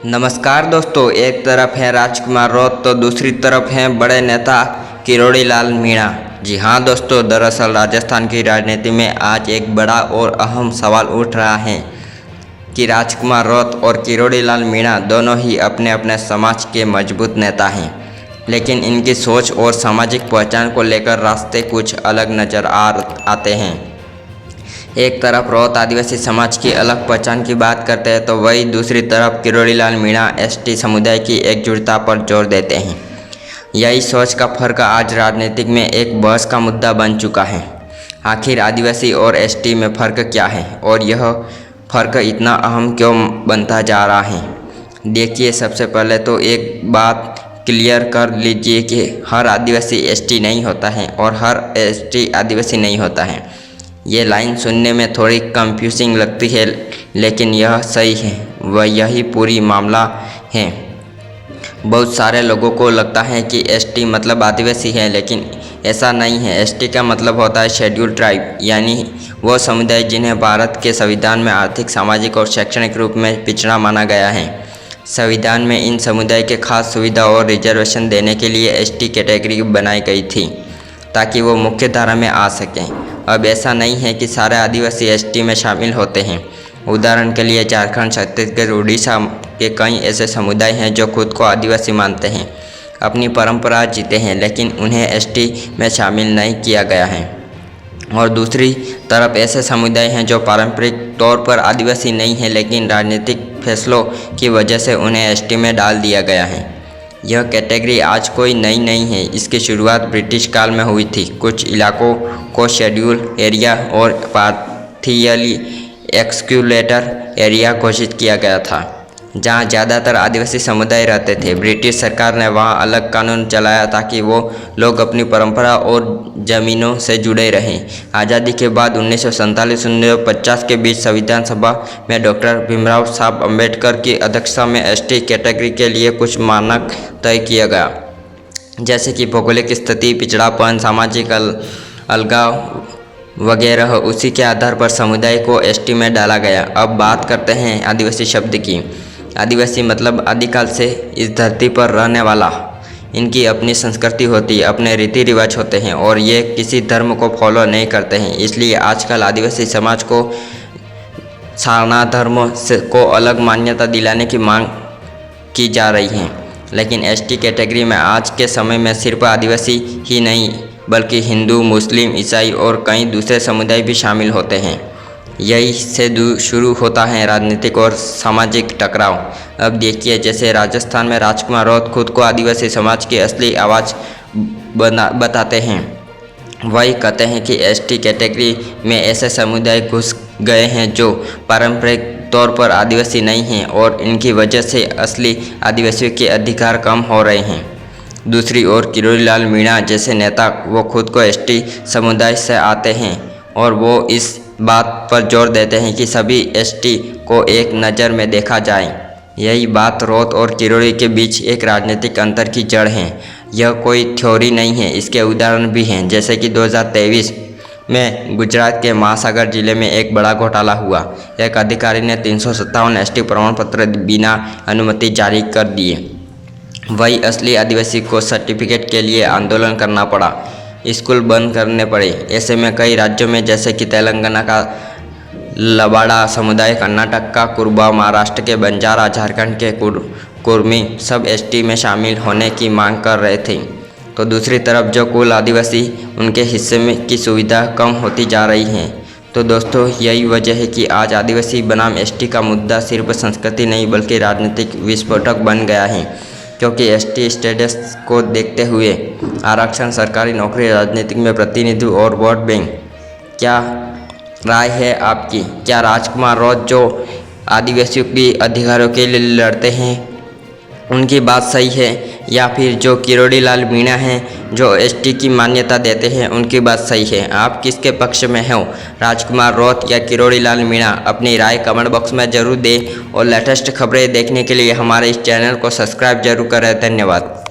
नमस्कार दोस्तों, एक तरफ है राजकुमार रौत तो दूसरी तरफ हैं बड़े नेता किरोड़ी लाल मीणा। जी हाँ दोस्तों, दरअसल राजस्थान की राजनीति में आज एक बड़ा और अहम सवाल उठ रहा है कि राजकुमार रौत और किरोड़ी लाल मीणा दोनों ही अपने अपने समाज के मजबूत नेता हैं, लेकिन इनकी सोच और सामाजिक पहचान को लेकर रास्ते कुछ अलग नज़र आते हैं। एक तरफ रौत आदिवासी समाज की अलग पहचान की बात करते हैं तो वही दूसरी तरफ किरोड़ी लाल मीणा एसटी समुदाय की एकजुटता पर जोर देते हैं। यही सोच का फर्क आज राजनीतिक में एक बहस का मुद्दा बन चुका है। आखिर आदिवासी और एसटी में फ़र्क क्या है और यह फ़र्क इतना अहम क्यों बनता जा रहा है? देखिए, सबसे पहले तो एक बात क्लियर कर लीजिए कि हर आदिवासी एसटी नहीं होता है और हर एसटी आदिवासी नहीं होता है। ये लाइन सुनने में थोड़ी कंफ्यूजिंग लगती है, लेकिन यह सही है, वह यही पूरी मामला है। बहुत सारे लोगों को लगता है कि एसटी मतलब आदिवासी है, लेकिन ऐसा नहीं है। एसटी का मतलब होता है शेड्यूल ट्राइब, यानी वो समुदाय जिन्हें भारत के संविधान में आर्थिक, सामाजिक और शैक्षणिक रूप में पिछड़ा माना गया है। संविधान में इन समुदाय के खास सुविधा और रिजर्वेशन देने के लिए एसटी कैटेगरी बनाई गई थी ताकि वो मुख्य धारा में आ सकें। अब ऐसा नहीं है कि सारे आदिवासी एसटी में शामिल होते हैं। उदाहरण के लिए झारखंड, छत्तीसगढ़, उड़ीसा के कई ऐसे समुदाय हैं जो खुद को आदिवासी मानते हैं, अपनी परंपरा जीते हैं, लेकिन उन्हें एसटी में शामिल नहीं किया गया है। और दूसरी तरफ ऐसे समुदाय हैं जो पारंपरिक तौर पर आदिवासी नहीं हैं, लेकिन राजनीतिक फैसलों की वजह से उन्हें एसटी में डाल दिया गया है। यह कैटेगरी आज कोई नई नहीं है, इसकी शुरुआत ब्रिटिश काल में हुई थी। कुछ इलाकों को शेड्यूल एरिया और पार्शियली एक्सक्लूडेड एरिया घोषित किया गया था, जहां ज़्यादातर आदिवासी समुदाय रहते थे। ब्रिटिश सरकार ने वहां अलग कानून चलाया ताकि वो लोग अपनी परंपरा और ज़मीनों से जुड़े रहें। आज़ादी के बाद 1947-1950 के बीच संविधान सभा में डॉक्टर भीमराव साहब अम्बेडकर की अध्यक्षता में एसटी कैटेगरी के लिए कुछ मानक तय किया गया, जैसे कि भौगोलिक स्थिति, पिछड़ापन, सामाजिक अलगाव वगैरह। उसी के आधार पर समुदाय को एसटी में डाला गया। अब बात करते हैं आदिवासी शब्द की। आदिवासी मतलब आदिकाल से इस धरती पर रहने वाला। इनकी अपनी संस्कृति होती है, अपने रीति रिवाज होते हैं और ये किसी धर्म को फॉलो नहीं करते हैं। इसलिए आजकल आदिवासी समाज को सारना धर्म से को अलग मान्यता दिलाने की मांग की जा रही है। लेकिन एसटी कैटेगरी में आज के समय में सिर्फ आदिवासी ही नहीं, बल्कि हिंदू, मुस्लिम, ईसाई और कई दूसरे समुदाय भी शामिल होते हैं। यही से शुरू होता है राजनीतिक और सामाजिक टकराव। अब देखिए, जैसे राजस्थान में राजकुमार रौत खुद को आदिवासी समाज की असली आवाज़ बताते हैं, वही कहते हैं कि एसटी कैटेगरी में ऐसे समुदाय घुस गए हैं जो पारंपरिक तौर पर आदिवासी नहीं हैं और इनकी वजह से असली आदिवासियों के अधिकार कम हो रहे हैं। दूसरी ओर किरोड़ी लाल मीणा जैसे नेता, वो खुद को एसटी समुदाय से आते हैं और वो इस बात पर जोर देते हैं कि सभी एसटी को एक नज़र में देखा जाए। यही बात रौत और किरोड़ी के बीच एक राजनीतिक अंतर की जड़ है। यह कोई थ्योरी नहीं है, इसके उदाहरण भी हैं। जैसे कि 2023 में गुजरात के महासागर जिले में एक बड़ा घोटाला हुआ। एक अधिकारी ने 357 एसटी प्रमाण पत्र बिना अनुमति जारी कर दिए। वही असली आदिवासी को सर्टिफिकेट के लिए आंदोलन करना पड़ा, स्कूल बंद करने पड़े। ऐसे में कई राज्यों में, जैसे कि तेलंगाना का लबाड़ा समुदाय, कर्नाटक का कुरुबा, महाराष्ट्र के बंजारा, झारखंड के कुर्मी, सब एसटी में शामिल होने की मांग कर रहे थे। तो दूसरी तरफ जो कुल आदिवासी, उनके हिस्से में की सुविधा कम होती जा रही है। तो दोस्तों, यही वजह है कि आज आदिवासी बनाम एसटी का मुद्दा सिर्फ संस्कृति नहीं बल्कि राजनीतिक विस्फोटक बन गया है, क्योंकि एसटी स्टेटस को देखते हुए आरक्षण, सरकारी नौकरी, राजनीतिक में प्रतिनिधित्व और वोट बैंक। क्या राय है आपकी? क्या राजकुमार रौत जो आदिवासियों के अधिकारों के लिए लड़ते हैं उनकी बात सही है, या फिर जो किरोड़ी लाल मीणा हैं जो एसटी की मान्यता देते हैं उनकी बात सही है? आप किसके पक्ष में हो, राजकुमार रौत या किरोड़ी लाल मीणा? अपनी राय कमेंट बॉक्स में जरूर दें और लेटेस्ट खबरें देखने के लिए हमारे इस चैनल को सब्सक्राइब जरूर करें। धन्यवाद।